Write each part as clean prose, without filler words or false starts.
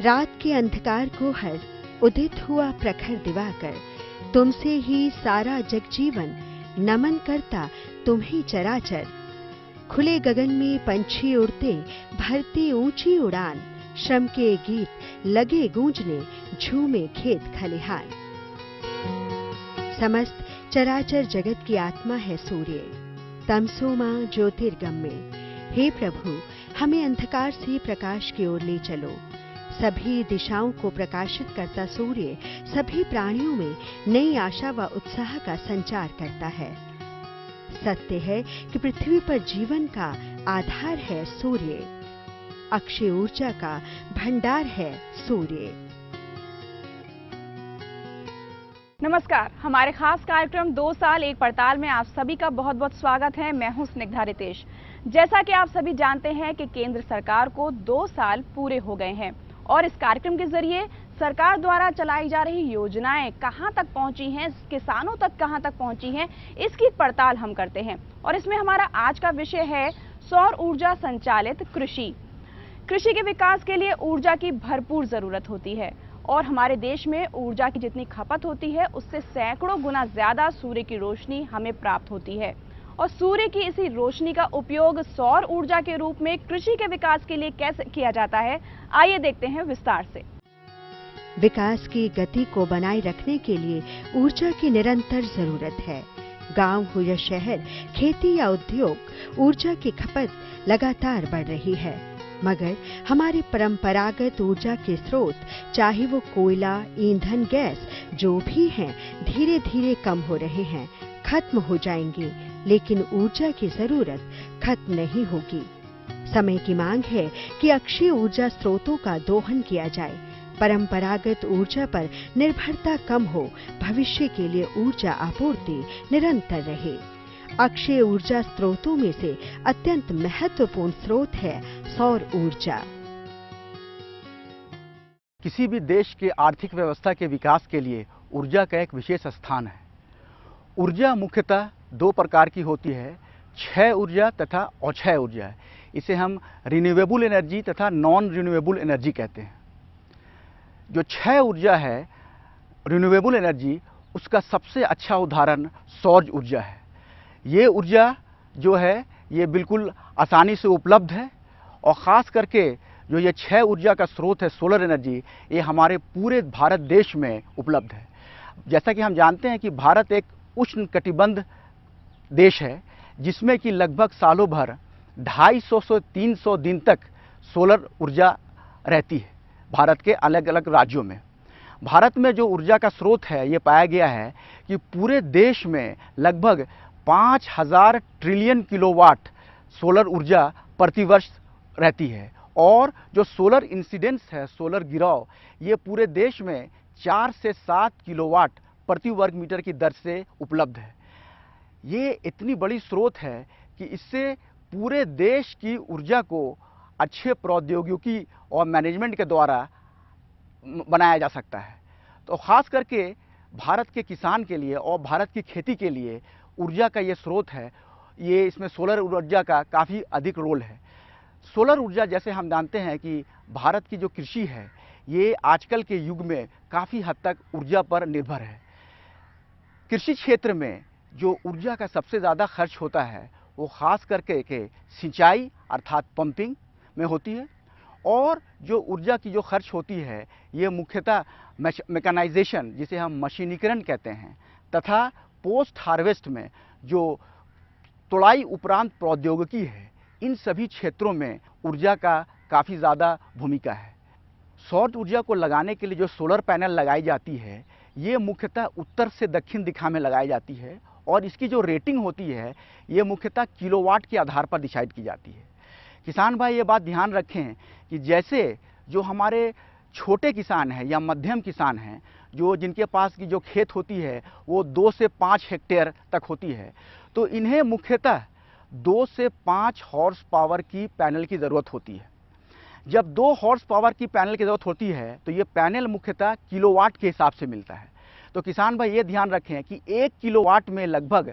रात के अंधकार को हर उदित हुआ प्रखर दिवाकर, तुमसे ही सारा जगजीवन नमन करता तुम्हें चराचर। खुले गगन में पंछी उड़ते भरती ऊंची उड़ान, श्रम के गीत लगे गूंजने झूमे खेत खलिहान। समस्त चराचर जगत की आत्मा है सूर्य, तमसो मां ज्योतिर्गम्य। हे प्रभु, हमें अंधकार से प्रकाश की ओर ले चलो। सभी दिशाओं को प्रकाशित करता सूर्य सभी प्राणियों में नई आशा व उत्साह का संचार करता है। सत्य है कि पृथ्वी पर जीवन का आधार है सूर्य, अक्षय ऊर्जा का भंडार है सूर्य। नमस्कार, हमारे खास कार्यक्रम 2 साल एक पड़ताल में आप सभी का बहुत बहुत स्वागत है। मैं हूं स्निग्धा रितेश। जैसा कि आप सभी जानते हैं कि केंद्र सरकार को 2 साल पूरे हो गए हैं और इस कार्यक्रम के जरिए सरकार द्वारा चलाई जा रही योजनाएं कहां तक पहुंची हैं, किसानों तक कहां तक पहुंची हैं, इसकी पड़ताल हम करते हैं। और इसमें हमारा आज का विषय है सौर ऊर्जा संचालित कृषि। कृषि के विकास के लिए ऊर्जा की भरपूर जरूरत होती है और हमारे देश में ऊर्जा की जितनी खपत होती है उससे सैकड़ों गुना ज्यादा सूर्य की रोशनी हमें प्राप्त होती है। और सूर्य की इसी रोशनी का उपयोग सौर ऊर्जा के रूप में कृषि के विकास के लिए कैसे किया जाता है, आइए देखते हैं विस्तार से। विकास की गति को बनाए रखने के लिए ऊर्जा की निरंतर जरूरत है। गांव हो या शहर, खेती या उद्योग, ऊर्जा की खपत लगातार बढ़ रही है। मगर हमारे परंपरागत ऊर्जा के स्रोत, चाहे वो कोयला, ईंधन, गैस जो भी हैं, धीरे धीरे कम हो रहे हैं, खत्म हो जाएंगे, लेकिन ऊर्जा की जरूरत खत्म नहीं होगी। समय की मांग है कि अक्षय ऊर्जा स्रोतों का दोहन किया जाए, परंपरागत ऊर्जा पर निर्भरता कम हो, भविष्य के लिए ऊर्जा आपूर्ति निरंतर रहे। अक्षय ऊर्जा स्रोतों में से अत्यंत महत्वपूर्ण स्रोत है सौर ऊर्जा। किसी भी देश के आर्थिक व्यवस्था के विकास के लिए ऊर्जा का एक विशेष स्थान है। ऊर्जा मुख्यतः 2 प्रकार की होती है, क्षय ऊर्जा तथा अक्षय ऊर्जा। इसे हम रिन्यूएबल एनर्जी तथा नॉन रिन्यूएबल एनर्जी कहते हैं। जो क्षय ऊर्जा है, रिन्यूएबल एनर्जी, उसका सबसे अच्छा उदाहरण सौर ऊर्जा है। ये ऊर्जा जो है ये बिल्कुल आसानी से उपलब्ध है और ख़ास करके जो ये क्षय ऊर्जा का स्रोत है सोलर एनर्जी, ये हमारे पूरे भारत देश में उपलब्ध है। जैसा कि हम जानते हैं कि भारत एक उष्णकटिबंध देश है जिसमें कि लगभग सालों भर 250 से 300 दिन तक सोलर ऊर्जा रहती है भारत के अलग अलग राज्यों में। भारत में जो ऊर्जा का स्रोत है ये पाया गया है कि पूरे देश में लगभग 5000 ट्रिलियन किलोवाट सोलर ऊर्जा प्रतिवर्ष रहती है और जो सोलर इंसिडेंस है, सोलर गिराव, ये पूरे देश में 4 से 7 किलोवाट प्रति वर्ग मीटर की दर से उपलब्ध है। ये इतनी बड़ी स्रोत है कि इससे पूरे देश की ऊर्जा को अच्छे प्रौद्योगिकी और मैनेजमेंट के द्वारा बनाया जा सकता है। तो ख़ास करके भारत के किसान के लिए और भारत की खेती के लिए ऊर्जा का ये स्रोत है, ये इसमें सोलर ऊर्जा का काफ़ी अधिक रोल है। सोलर ऊर्जा, जैसे हम जानते हैं कि भारत की जो कृषि है ये आजकल के युग में काफ़ी हद तक ऊर्जा पर निर्भर है। कृषि क्षेत्र में जो ऊर्जा का सबसे ज़्यादा खर्च होता है वो ख़ास करके के सिंचाई अर्थात पंपिंग में होती है और जो ऊर्जा की जो खर्च होती है ये मुख्यतः मैकेनाइजेशन, जिसे हम मशीनीकरण कहते हैं, तथा पोस्ट हार्वेस्ट में जो तुड़ाई उपरांत प्रौद्योगिकी है, इन सभी क्षेत्रों में ऊर्जा का काफ़ी ज़्यादा भूमिका है। सौर ऊर्जा को लगाने के लिए जो सोलर पैनल लगाई जाती है ये मुख्यतः उत्तर से दक्षिण दिशा में लगाई जाती है और इसकी जो रेटिंग होती है ये मुख्यतः किलोवाट के आधार पर डिसाइड की जाती है। किसान भाई ये बात ध्यान रखें कि जैसे जो हमारे छोटे किसान हैं या मध्यम किसान हैं, जो जिनके पास की जो खेत होती है वो 2 से 5 हेक्टेयर तक होती है, तो इन्हें मुख्यतः 2 से 5 हॉर्स पावर की पैनल की ज़रूरत होती है। जब 2 हॉर्स पावर की पैनल की ज़रूरत होती है तो ये पैनल मुख्यतः किलोवाट के हिसाब से मिलता है। तो किसान भाई ये ध्यान रखें कि 1 किलोवाट में लगभग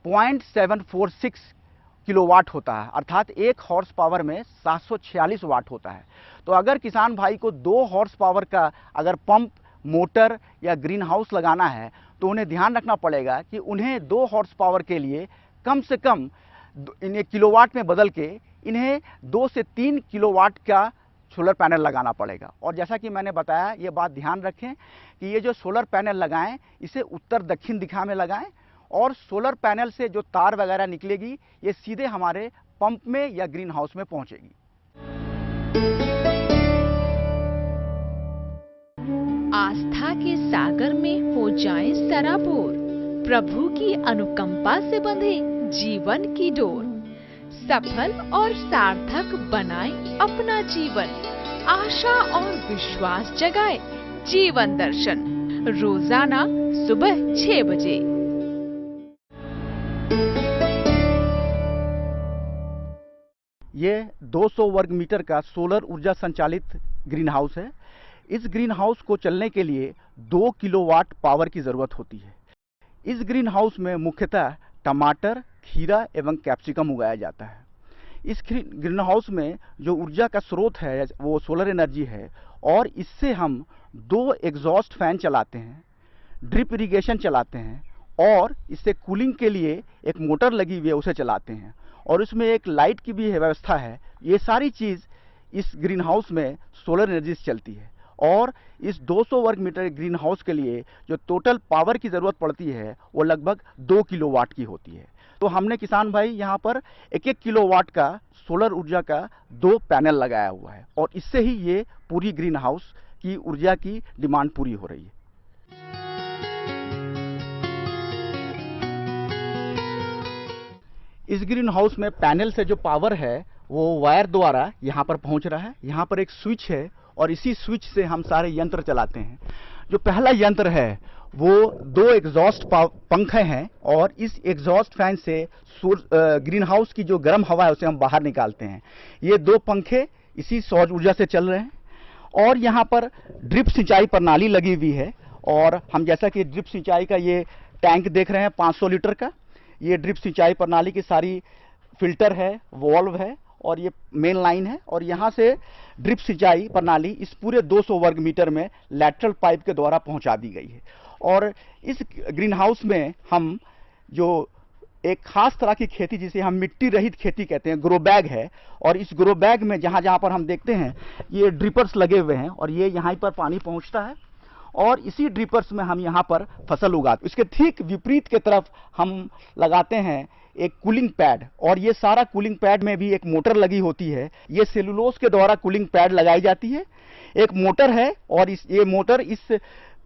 0.746 किलोवाट होता है, अर्थात 1 हॉर्स पावर में 746 वाट होता है। तो अगर किसान भाई को 2 हॉर्स पावर का अगर पंप, मोटर या ग्रीन हाउस लगाना है तो उन्हें ध्यान रखना पड़ेगा कि उन्हें 2 हॉर्स पावर के लिए कम से कम इन्हें किलोवाट में बदल के इन्हें 2 से 3 किलोवाट का सोलर पैनल लगाना पड़ेगा। और जैसा कि मैंने बताया, ये बात ध्यान रखें कि ये जो सोलर पैनल लगाएं इसे उत्तर दक्षिण दिशा में लगाएं और सोलर पैनल से जो तार वगैरह निकलेगी ये सीधे हमारे पंप में या ग्रीन हाउस में पहुंचेगी। आस्था के सागर में हो जाएं सराबोर, प्रभु की अनुकंपा से बंधे जीवन की डोर, सफल और सार्थक बनाएं अपना जीवन, आशा और विश्वास जगाए जीवन दर्शन, रोजाना सुबह 6 बजे। ये 200 वर्ग मीटर का सोलर ऊर्जा संचालित ग्रीन हाउस है। इस ग्रीन हाउस को चलने के लिए 2 किलोवाट पावर की ज़रूरत होती है। इस ग्रीन हाउस में मुख्यतः टमाटर, खीरा एवं कैप्सिकम उगाया जाता है। इस ग्रीन हाउस में जो ऊर्जा का स्रोत है वो सोलर एनर्जी है और इससे हम 2 एग्जॉस्ट फैन चलाते हैं, ड्रिप इरिगेशन चलाते हैं और इससे कूलिंग के लिए एक मोटर लगी हुई है उसे चलाते हैं और इसमें एक लाइट की भी व्यवस्था है। ये सारी चीज़ इस ग्रीन हाउस में सोलर एनर्जी से चलती है और इस 200 वर्ग मीटर ग्रीन हाउस के लिए जो टोटल पावर की ज़रूरत पड़ती है वो लगभग 2 किलोवाट की होती है। तो हमने किसान भाई यहाँ पर 1-1 किलोवाट का सोलर ऊर्जा का 2 पैनल लगाया हुआ है और इससे ही ये पूरी ग्रीन हाउस की ऊर्जा की डिमांड पूरी हो रही है। इस ग्रीन हाउस में पैनल से जो पावर है वो वायर द्वारा यहाँ पर पहुँच रहा है। यहाँ पर एक स्विच है और इसी स्विच से हम सारे यंत्र चलाते हैं। जो पहला यंत्र है वो 2 एग्जॉस्ट पंखे हैं और इस एग्जॉस्ट फैन से ग्रीन हाउस की जो गर्म हवा है उसे हम बाहर निकालते हैं। ये 2 पंखे इसी सौर ऊर्जा से चल रहे हैं और यहाँ पर ड्रिप सिंचाई प्रणाली लगी हुई है और हम जैसा कि ड्रिप सिंचाई का ये टैंक देख रहे हैं 500 लीटर का, ये ड्रिप सिंचाई प्रणाली की सारी फिल्टर है, वॉल्व है और ये मेन लाइन है और यहाँ से ड्रिप सिंचाई प्रणाली इस पूरे 200 वर्ग मीटर में लैटरल पाइप के द्वारा पहुँचा दी गई है। और इस ग्रीन हाउस में हम जो एक खास तरह की खेती जिसे हम मिट्टी रहित खेती कहते हैं, ग्रो बैग है और इस ग्रो बैग में जहाँ जहाँ पर हम देखते हैं ये ड्रिपर्स लगे हुए हैं और ये यहाँ पर पानी पहुँचता है और इसी ड्रिपर्स में हम यहाँ पर फसल उगाते हैं। इसके ठीक विपरीत के तरफ हम लगाते हैं एक कूलिंग पैड और ये सारा कूलिंग पैड में भी एक मोटर लगी होती है। ये सेलुलोज के द्वारा कूलिंग पैड लगाई जाती है। एक मोटर है और ये मोटर इस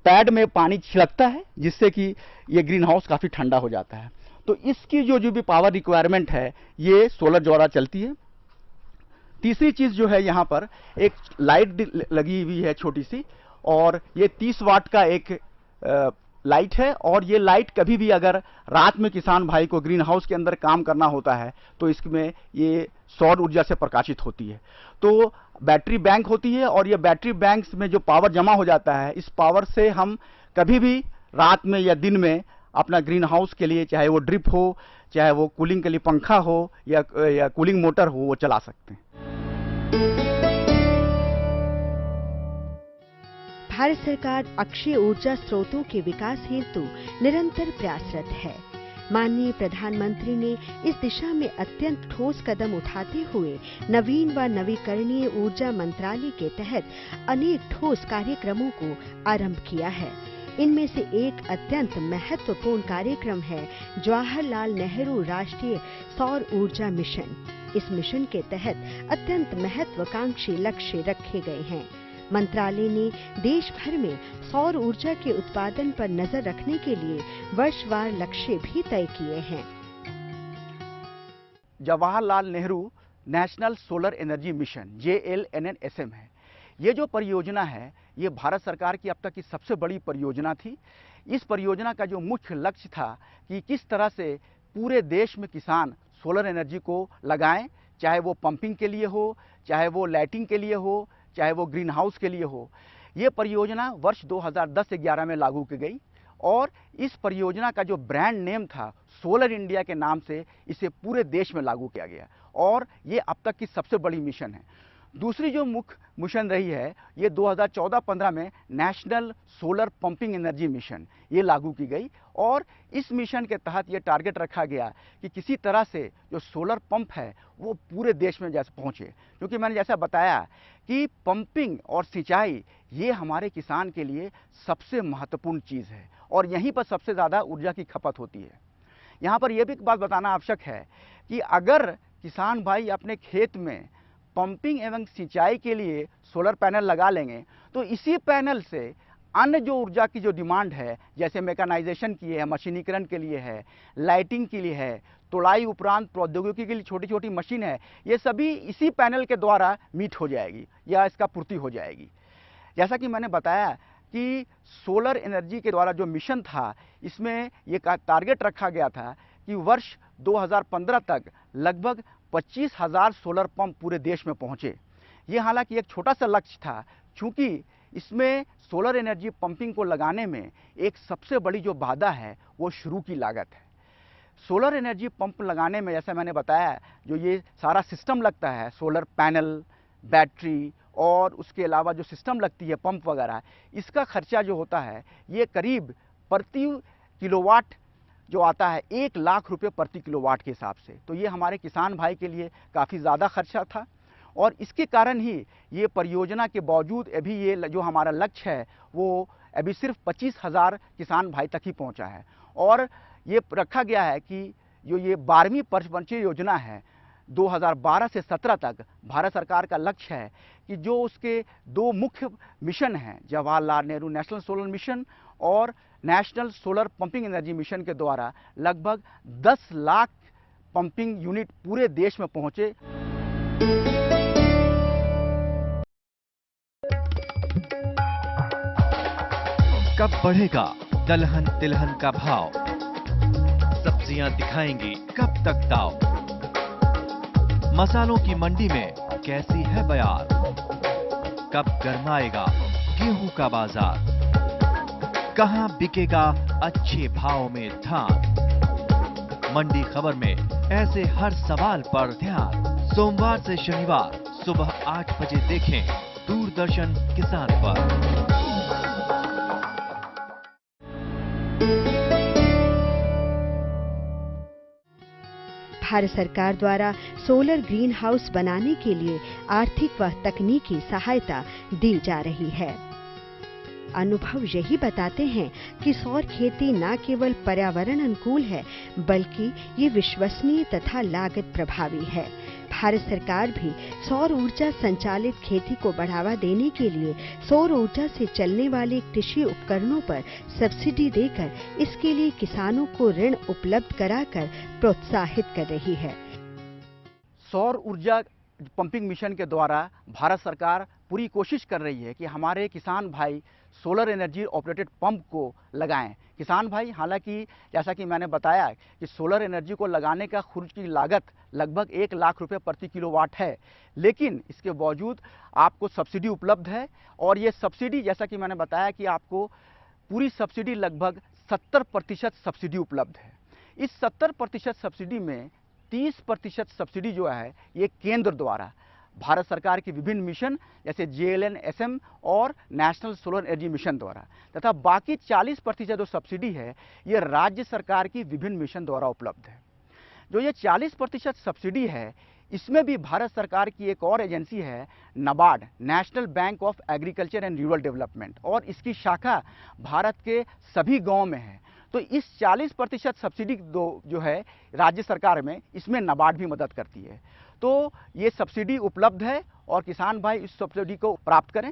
पैड में पानी छिड़कता है जिससे कि ये ग्रीन हाउस काफ़ी ठंडा हो जाता है। तो इसकी जो भी पावर रिक्वायरमेंट है ये सोलर द्वारा चलती है। तीसरी चीज़ जो है यहाँ पर एक लाइट लगी हुई है छोटी सी और ये 30 वाट का एक लाइट है और ये लाइट कभी भी अगर रात में किसान भाई को ग्रीन हाउस के अंदर काम करना होता है तो इसमें ये सौर ऊर्जा से प्रकाशित होती है। तो बैटरी बैंक होती है और ये बैटरी बैंक्स में जो पावर जमा हो जाता है इस पावर से हम कभी भी रात में या दिन में अपना ग्रीन हाउस के लिए, चाहे वो ड्रिप हो, चाहे वो कूलिंग के लिए पंखा हो या कूलिंग मोटर हो, वो चला सकते हैं। भारत सरकार अक्षय ऊर्जा स्रोतों के विकास हेतु निरंतर प्रयासरत है। माननीय प्रधानमंत्री ने इस दिशा में अत्यंत ठोस कदम उठाते हुए नवीन व नवीकरणीय ऊर्जा मंत्रालय के तहत अनेक ठोस कार्यक्रमों को आरंभ किया है। इनमें से एक अत्यंत महत्वपूर्ण कार्यक्रम है जवाहरलाल नेहरू राष्ट्रीय सौर ऊर्जा मिशन। इस मिशन के तहत अत्यंत महत्वाकांक्षी लक्ष्य रखे गए हैं। मंत्रालय ने देश भर में सौर ऊर्जा के उत्पादन पर नजर रखने के लिए वर्षवार लक्ष्य भी तय किए हैं। Jawaharlal Nehru national solar energy mission JLNNSM है। ये जो परियोजना है ये भारत सरकार की अब तक की सबसे बड़ी परियोजना थी। इस परियोजना का जो मुख्य लक्ष्य था कि किस तरह से पूरे देश में किसान सोलर एनर्जी को लगाएं, चाहे वो पंपिंग के लिए हो, चाहे वो लाइटिंग के लिए हो, चाहे वो ग्रीन हाउस के लिए हो। ये परियोजना वर्ष 2010-11 में लागू की गई और इस परियोजना का जो ब्रांड नेम था सोलर इंडिया के नाम से इसे पूरे देश में लागू किया गया और ये अब तक की सबसे बड़ी मिशन है। दूसरी जो मुख्य मिशन रही है, ये 2014-15 में national solar pumping energy mission ये लागू की गई और इस मिशन के तहत ये टारगेट रखा गया कि किसी तरह से जो सोलर पंप है वो पूरे देश में जैसे पहुँचे, क्योंकि मैंने जैसा बताया कि पंपिंग और सिंचाई ये हमारे किसान के लिए सबसे महत्वपूर्ण चीज़ है और यहीं पर सबसे ज़्यादा ऊर्जा की खपत होती है। यहाँ पर यह भी एक बात बताना आवश्यक है कि अगर किसान भाई अपने खेत में पंपिंग एवं सिंचाई के लिए सोलर पैनल लगा लेंगे तो इसी पैनल से अन्य जो ऊर्जा की जो डिमांड है, जैसे मैकेनाइजेशन की है, मशीनीकरण के लिए है, लाइटिंग के लिए है, तोलाई उपरांत प्रौद्योगिकी के लिए छोटी छोटी मशीन है, ये सभी इसी पैनल के द्वारा मीट हो जाएगी या इसका पूर्ति हो जाएगी। जैसा कि मैंने बताया कि सोलर एनर्जी के द्वारा जो मिशन था, इसमें ये टारगेट रखा गया था कि वर्ष 2015 तक लगभग 25,000 सोलर पंप पूरे देश में पहुंचे। ये हालांकि एक छोटा सा लक्ष्य था, क्योंकि इसमें सोलर एनर्जी पंपिंग को लगाने में एक सबसे बड़ी जो बाधा है वो शुरू की लागत है। सोलर एनर्जी पंप लगाने में, जैसा मैंने बताया, जो ये सारा सिस्टम लगता है, सोलर पैनल, बैटरी और उसके अलावा जो सिस्टम लगती है पंप वगैरह, इसका खर्चा जो होता है ये करीब प्रति किलोवाट जो आता है 1 लाख रुपए प्रति किलोवाट के हिसाब से। तो ये हमारे किसान भाई के लिए काफ़ी ज़्यादा खर्चा था और इसके कारण ही ये परियोजना के बावजूद अभी ये जो हमारा लक्ष्य है वो अभी सिर्फ 25,000 किसान भाई तक ही पहुंचा है। और ये रखा गया है कि जो ये 12वीं पंचवर्षीय योजना है 2012 से 17 तक, भारत सरकार का लक्ष्य है कि जो उसके 2 मुख्य मिशन हैं, Jawaharlal Nehru national solar mission और national solar pumping energy mission के द्वारा लगभग 10 लाख पंपिंग यूनिट पूरे देश में पहुंचे। कब बढ़ेगा दलहन तिलहन का भाव? सब्जियां दिखाएंगी कब तक दाव? मसालों की मंडी में कैसी है बयार? कब गरमाएगा गेहूं का बाजार? कहां बिकेगा अच्छे भाव में धान? मंडी खबर में ऐसे हर सवाल पर ध्यान। सोमवार से शनिवार सुबह 8 बजे देखें दूरदर्शन किसान पर। भारत सरकार द्वारा सोलर ग्रीन हाउस बनाने के लिए आर्थिक व तकनीकी सहायता दी जा रही है। अनुभव यही बताते हैं कि सौर खेती न केवल पर्यावरण अनुकूल है, बल्कि ये विश्वसनीय तथा लागत प्रभावी है। भारत सरकार भी सौर ऊर्जा संचालित खेती को बढ़ावा देने के लिए सौर ऊर्जा से चलने वाले कृषि उपकरणों पर सब्सिडी देकर इसके लिए किसानों को ऋण उपलब्ध कराकर प्रोत्साहित कर रही है। सौर ऊर्जा पंपिंग मिशन के द्वारा भारत सरकार पूरी कोशिश कर रही है कि हमारे किसान भाई सोलर एनर्जी ऑपरेटेड पंप को लगाएं। किसान भाई, हालांकि जैसा कि मैंने बताया कि सोलर एनर्जी को लगाने का खर्च की लागत लगभग 1 लाख रुपए प्रति किलोवाट है, लेकिन इसके बावजूद आपको सब्सिडी उपलब्ध है और ये सब्सिडी, जैसा कि मैंने बताया कि आपको पूरी सब्सिडी लगभग 70% सब्सिडी उपलब्ध है। इस 70% सब्सिडी में 30% सब्सिडी जो है ये केंद्र द्वारा भारत सरकार की विभिन्न मिशन जैसे JLN-SM और नेशनल सोलर एनर्जी मिशन द्वारा, तथा बाकी 40% जो सब्सिडी है ये राज्य सरकार की विभिन्न मिशन द्वारा उपलब्ध है। जो ये 40% सब्सिडी है, इसमें भी भारत सरकार की एक और एजेंसी है NABARD, national bank of agriculture and rural development, और इसकी शाखा भारत के सभी गाँव में है। तो इस 40% सब्सिडी जो है राज्य सरकार में, इसमें नाबार्ड भी मदद करती है। तो ये सब्सिडी उपलब्ध है और किसान भाई इस सब्सिडी को प्राप्त करें।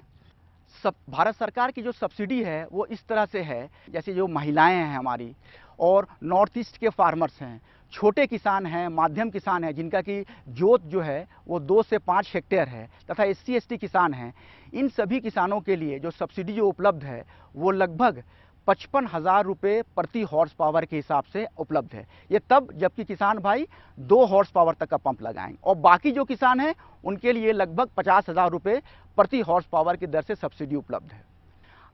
भारत सरकार की जो सब्सिडी है वो इस तरह से है, जैसे जो महिलाएं हैं हमारी और नॉर्थ ईस्ट के फार्मर्स हैं, छोटे किसान हैं, माध्यम किसान हैं जिनका की जोत जो है वो 2 से 5 हेक्टेयर है, तथा SC ST किसान हैं, इन सभी किसानों के लिए जो सब्सिडी जो उपलब्ध है वो लगभग 55,000 रुपये प्रति हॉर्स पावर के हिसाब से उपलब्ध है। ये तब जबकि किसान भाई 2 हॉर्स पावर तक का पंप लगाएंगे, और बाकी जो किसान हैं उनके लिए लगभग 50,000 रुपये प्रति हॉर्स पावर की दर से सब्सिडी उपलब्ध है।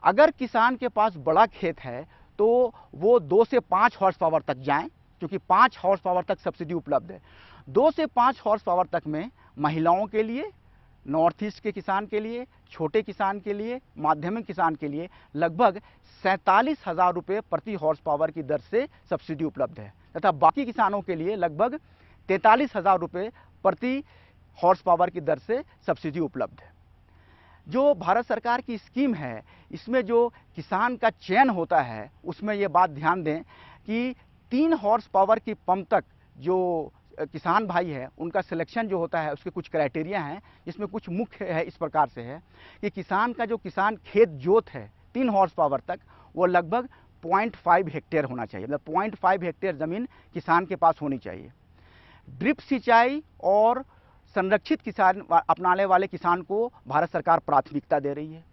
अगर किसान के पास बड़ा खेत है तो वो 2 से 5 हॉर्स पावर तक जाएं, क्योंकि 5 हॉर्स पावर तक सब्सिडी उपलब्ध है। 2 से 5 हॉर्स पावर तक में महिलाओं के लिए, नॉर्थ ईस्ट के किसान के लिए, छोटे किसान के लिए, माध्यमिक किसान के लिए लगभग 47,000 रुपये प्रति हॉर्स पावर की दर से सब्सिडी उपलब्ध है तथा बाकी किसानों के लिए लगभग 43,000 रुपये प्रति हॉर्स पावर की दर से सब्सिडी उपलब्ध है। जो भारत सरकार की स्कीम है, इसमें जो किसान का चयन होता है उसमें ये बात ध्यान दें कि 3 हॉर्स पावर की पंप तक जो किसान भाई है उनका सिलेक्शन जो होता है उसके कुछ क्राइटेरिया हैं, जिसमें कुछ मुख्य है इस प्रकार से है कि किसान खेत जोत है 3 हॉर्स पावर तक, वो लगभग 0.5 हेक्टेयर होना चाहिए, मतलब 0.5 हेक्टेयर ज़मीन किसान के पास होनी चाहिए। ड्रिप सिंचाई और संरक्षित किसान अपनाने वाले किसान को भारत सरकार प्राथमिकता दे रही है।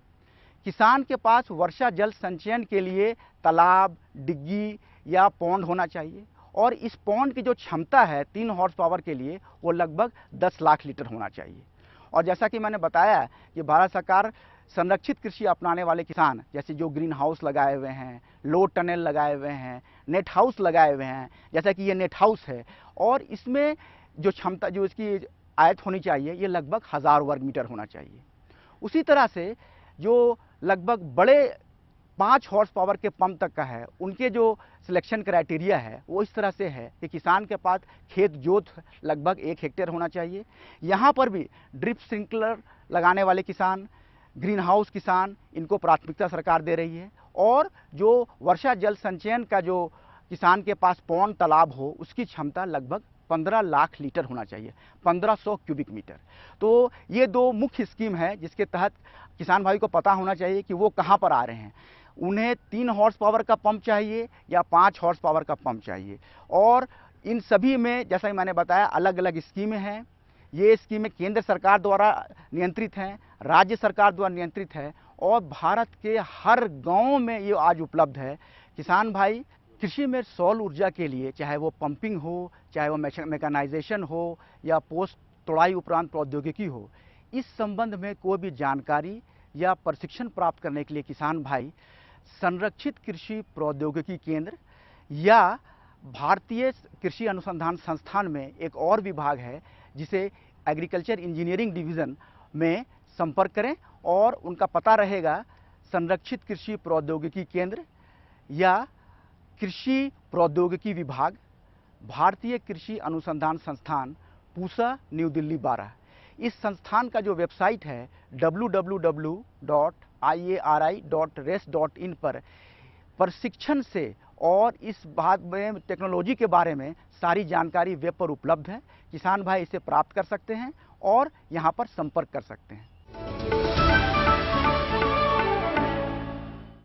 किसान के पास वर्षा जल संचयन के लिए तालाब, डिग्गी या पौंड होना चाहिए और इस पौंड की जो क्षमता है 3 हॉर्स पावर के लिए वो लगभग 10 लाख लीटर होना चाहिए। और जैसा कि मैंने बताया कि भारत सरकार संरक्षित कृषि अपनाने वाले किसान, जैसे जो ग्रीन हाउस लगाए हुए हैं, लो टनल लगाए हुए हैं, नेट हाउस लगाए हुए हैं, जैसा कि ये नेट हाउस है, और इसमें जो क्षमता जो इसकी आयत होनी चाहिए ये लगभग 1000 वर्ग मीटर होना चाहिए। उसी तरह से जो लगभग बड़े 5 हॉर्स पावर के पंप तक का है, उनके जो सिलेक्शन क्राइटेरिया है वो इस तरह से है कि किसान के पास खेत जोत लगभग 1 हेक्टेयर होना चाहिए। यहाँ पर भी ड्रिप स्प्रिंकलर लगाने वाले किसान, ग्रीन हाउस किसान, इनको प्राथमिकता सरकार दे रही है। और जो वर्षा जल संचयन का जो किसान के पास पौंड तालाब हो उसकी क्षमता लगभग 15 लाख लीटर होना चाहिए, 1500 क्यूबिक मीटर। तो ये 2 मुख्य स्कीम है जिसके तहत किसान भाई को पता होना चाहिए कि वो कहाँ पर आ रहे हैं। उन्हें 3 हॉर्स पावर का पंप चाहिए या 5 हॉर्स पावर का पंप चाहिए, और इन सभी में जैसा कि मैंने बताया अलग अलग स्कीमें हैं। ये स्कीमें केंद्र सरकार द्वारा नियंत्रित हैं, राज्य सरकार द्वारा नियंत्रित है और भारत के हर गांव में ये आज उपलब्ध है। किसान भाई कृषि में सौर ऊर्जा के लिए, चाहे वो पंपिंग हो, चाहे वो मैकेनाइजेशन हो या पोस्ट तोड़ाई उपरांत प्रौद्योगिकी हो, इस संबंध में कोई भी जानकारी या प्रशिक्षण प्राप्त करने के लिए किसान भाई संरक्षित कृषि प्रौद्योगिकी केंद्र या भारतीय कृषि अनुसंधान संस्थान में एक और विभाग है जिसे एग्रीकल्चर इंजीनियरिंग डिवीज़न में संपर्क करें और उनका पता रहेगा संरक्षित कृषि प्रौद्योगिकी केंद्र या कृषि प्रौद्योगिकी विभाग, भारतीय कृषि अनुसंधान संस्थान, पूसा, न्यू दिल्ली 12। इस संस्थान का जो वेबसाइट है www.iari.res.in पर प्रशिक्षण से और इस बात में टेक्नोलॉजी के बारे में सारी जानकारी वेब पर उपलब्ध है। किसान भाई इसे प्राप्त कर सकते हैं और यहाँ पर संपर्क कर सकते हैं।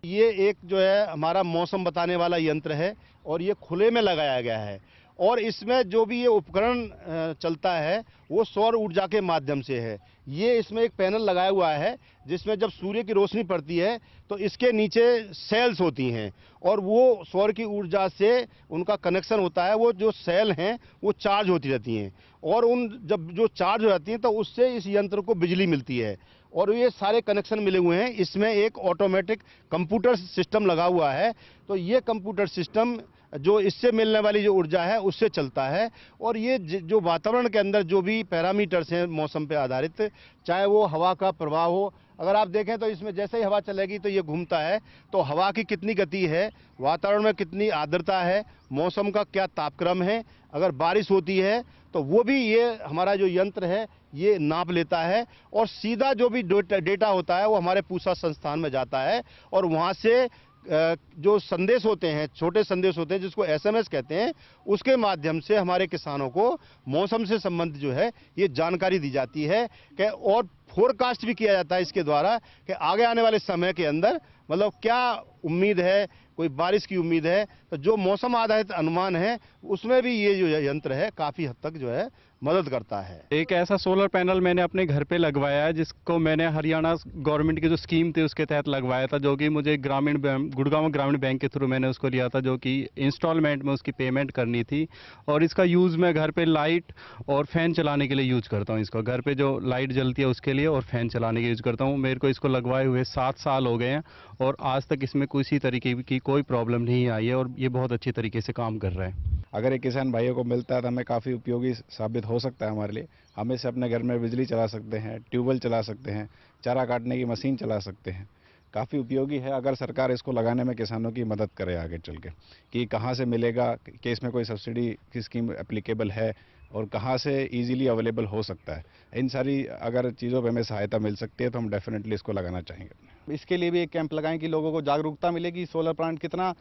ये एक जो है हमारा मौसम बताने वाला यंत्र है और ये खुले में लगाया गया है और इसमें जो भी ये उपकरण चलता है वो सौर ऊर्जा के माध्यम से है। ये इसमें एक पैनल लगाया हुआ है जिसमें जब सूर्य की रोशनी पड़ती है तो इसके नीचे सेल्स होती हैं और वो सौर की ऊर्जा से उनका कनेक्शन होता है। वो जो सेल हैं वो चार्ज होती रहती हैं और उन जब जो चार्ज हो जाती हैं तो उससे इस यंत्र को बिजली मिलती है और ये सारे कनेक्शन मिले हुए हैं। इसमें एक ऑटोमेटिक कंप्यूटर सिस्टम लगा हुआ है, तो ये कंप्यूटर सिस्टम जो इससे मिलने वाली जो ऊर्जा है उससे चलता है और ये जो वातावरण के अंदर जो भी पैरामीटर्स हैं मौसम पे आधारित, चाहे वो हवा का प्रवाह हो, अगर आप देखें तो इसमें जैसे ही हवा चलेगी तो ये घूमता है, तो हवा की कितनी गति है, वातावरण में कितनी आर्द्रता है, मौसम का क्या तापक्रम है, अगर बारिश होती है तो वो भी ये हमारा जो यंत्र है ये नाप लेता है और सीधा जो भी डेटा होता है वो हमारे पूसा संस्थान में जाता है और वहाँ से जो संदेश होते हैं, छोटे संदेश होते हैं जिसको SMS कहते हैं, उसके माध्यम से हमारे किसानों को मौसम से संबंधित जो है ये जानकारी दी जाती है कि और फोरकास्ट भी किया जाता है इसके द्वारा कि आगे आने वाले समय के अंदर मतलब क्या उम्मीद है, कोई बारिश की उम्मीद है, तो जो मौसम आधारित अनुमान है उसमें भी ये जो यंत्र है काफ़ी हद तक जो है मदद करता है। एक ऐसा सोलर पैनल मैंने अपने घर पे लगवाया है जिसको मैंने हरियाणा गवर्नमेंट की जो स्कीम थी उसके तहत लगवाया था, जो कि मुझे गुड़गांव ग्रामीण बैंक के थ्रू मैंने उसको लिया था, जो कि इंस्टॉलमेंट में उसकी पेमेंट करनी थी। और इसका यूज़ मैं घर पे लाइट और फैन चलाने के लिए यूज करता हूँ। इसको घर पे जो लाइट जलती है उसके लिए और फैन चलाने के यूज करता हूँ। मेरे को इसको लगवाए हुए 7 साल हो गए हैं और आज तक इसमें किसी तरीके की कोई प्रॉब्लम नहीं आई है और ये बहुत अच्छी तरीके से काम कर रहा है। अगर ये किसान भाइयों को मिलता है तो हमें काफ़ी उपयोगी साबित हो सकता है हमारे लिए। हम इससे अपने घर में बिजली चला सकते हैं, ट्यूबवेल चला सकते हैं, चारा काटने की मशीन चला सकते हैं। काफ़ी उपयोगी है अगर सरकार इसको लगाने में किसानों की मदद करे आगे चल के, कि कहाँ से मिलेगा, कि इसमें कोई सब्सिडी की स्कीम एप्लीकेबल है और कहाँ से इजीली अवेलेबल हो सकता है। इन सारी अगर चीज़ों पे हमें सहायता मिल सकती है तो हम डेफिनेटली इसको लगाना चाहेंगे। इसके लिए भी एक कैंप लगाएं कि लोगों को जागरूकता मिले कि सोलर प्लांट कितना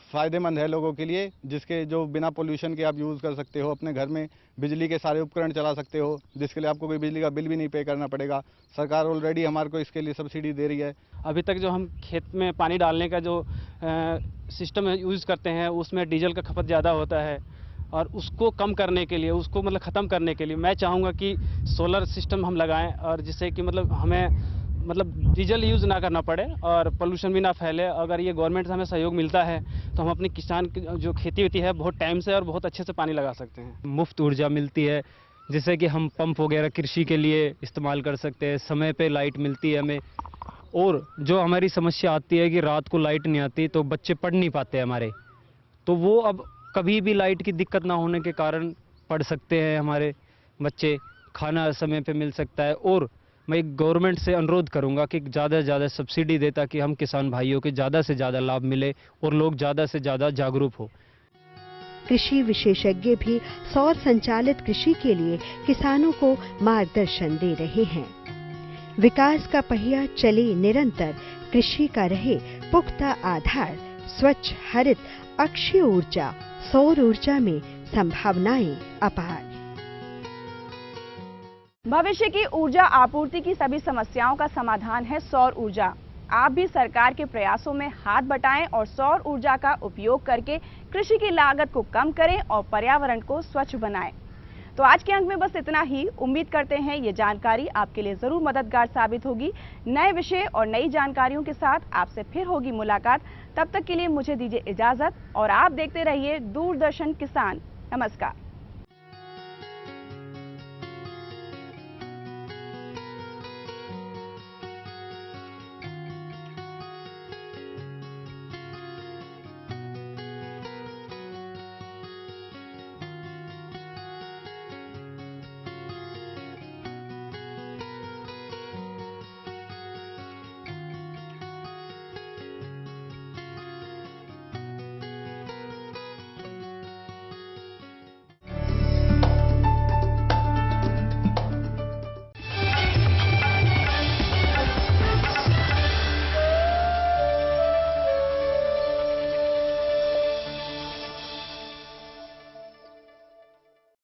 फ़ायदेमंद है लोगों के लिए, जिसके जो बिना पोल्यूशन के आप यूज़ कर सकते हो, अपने घर में बिजली के सारे उपकरण चला सकते हो, जिसके लिए आपको कोई बिजली का बिल भी नहीं पे करना पड़ेगा। सरकार ऑलरेडी हमारे को इसके लिए सब्सिडी दे रही है। अभी तक जो हम खेत में पानी डालने का जो सिस्टम यूज़ करते हैं उसमें डीजल का खपत ज़्यादा होता है, और उसको कम करने के लिए, उसको मतलब ख़त्म करने के लिए मैं चाहूँगा कि सोलर सिस्टम हम लगाएं, और जिससे कि मतलब हमें डीजल यूज़ ना करना पड़े और पोल्यूशन भी ना फैले। अगर ये गवर्नमेंट से हमें सहयोग मिलता है तो हम अपनी किसान की जो खेती होती है बहुत टाइम से और बहुत अच्छे से पानी लगा सकते हैं। मुफ्त ऊर्जा मिलती है जिससे कि हम पंप वगैरह कृषि के लिए इस्तेमाल कर सकते हैं, समय पे लाइट मिलती है हमें। और जो हमारी समस्या आती है कि रात को लाइट नहीं आती तो बच्चे पढ़ नहीं पाते हमारे, तो वो अब कभी भी लाइट की दिक्कत ना होने के कारण पढ़ सकते हैं हमारे बच्चे, खाना समय पे मिल सकता है। और मैं गवर्नमेंट से अनुरोध करूंगा कि ज़्यादा से ज़्यादा सब्सिडी दे ताकि हम किसान भाइयों के ज़्यादा से ज़्यादा लाभ मिले और लोग ज़्यादा से ज़्यादा जागरूक हो। कृषि विशेषज्ञ भी सौर संचालित कृषि के लिए किसानों को मार्गदर्शन दे रहे हैं। विकास का पहिया चले निरंतर, कृषि का रहे पुख्ता आधार, स्वच्छ हरित अक्षय ऊर्जा, सौर ऊर्जा में संभावनाएं अपार। भविष्य की ऊर्जा आपूर्ति की सभी समस्याओं का समाधान है सौर ऊर्जा। आप भी सरकार के प्रयासों में हाथ बटाएं और सौर ऊर्जा का उपयोग करके कृषि की लागत को कम करें और पर्यावरण को स्वच्छ बनाएं। तो आज के अंक में बस इतना ही। उम्मीद करते हैं ये जानकारी आपके लिए जरूर मददगार साबित होगी। नए विषय और नई जानकारियों के साथ आपसे फिर होगी मुलाकात। तब तक के लिए मुझे दीजिए इजाजत और आप देखते रहिए दूरदर्शन किसान। नमस्कार।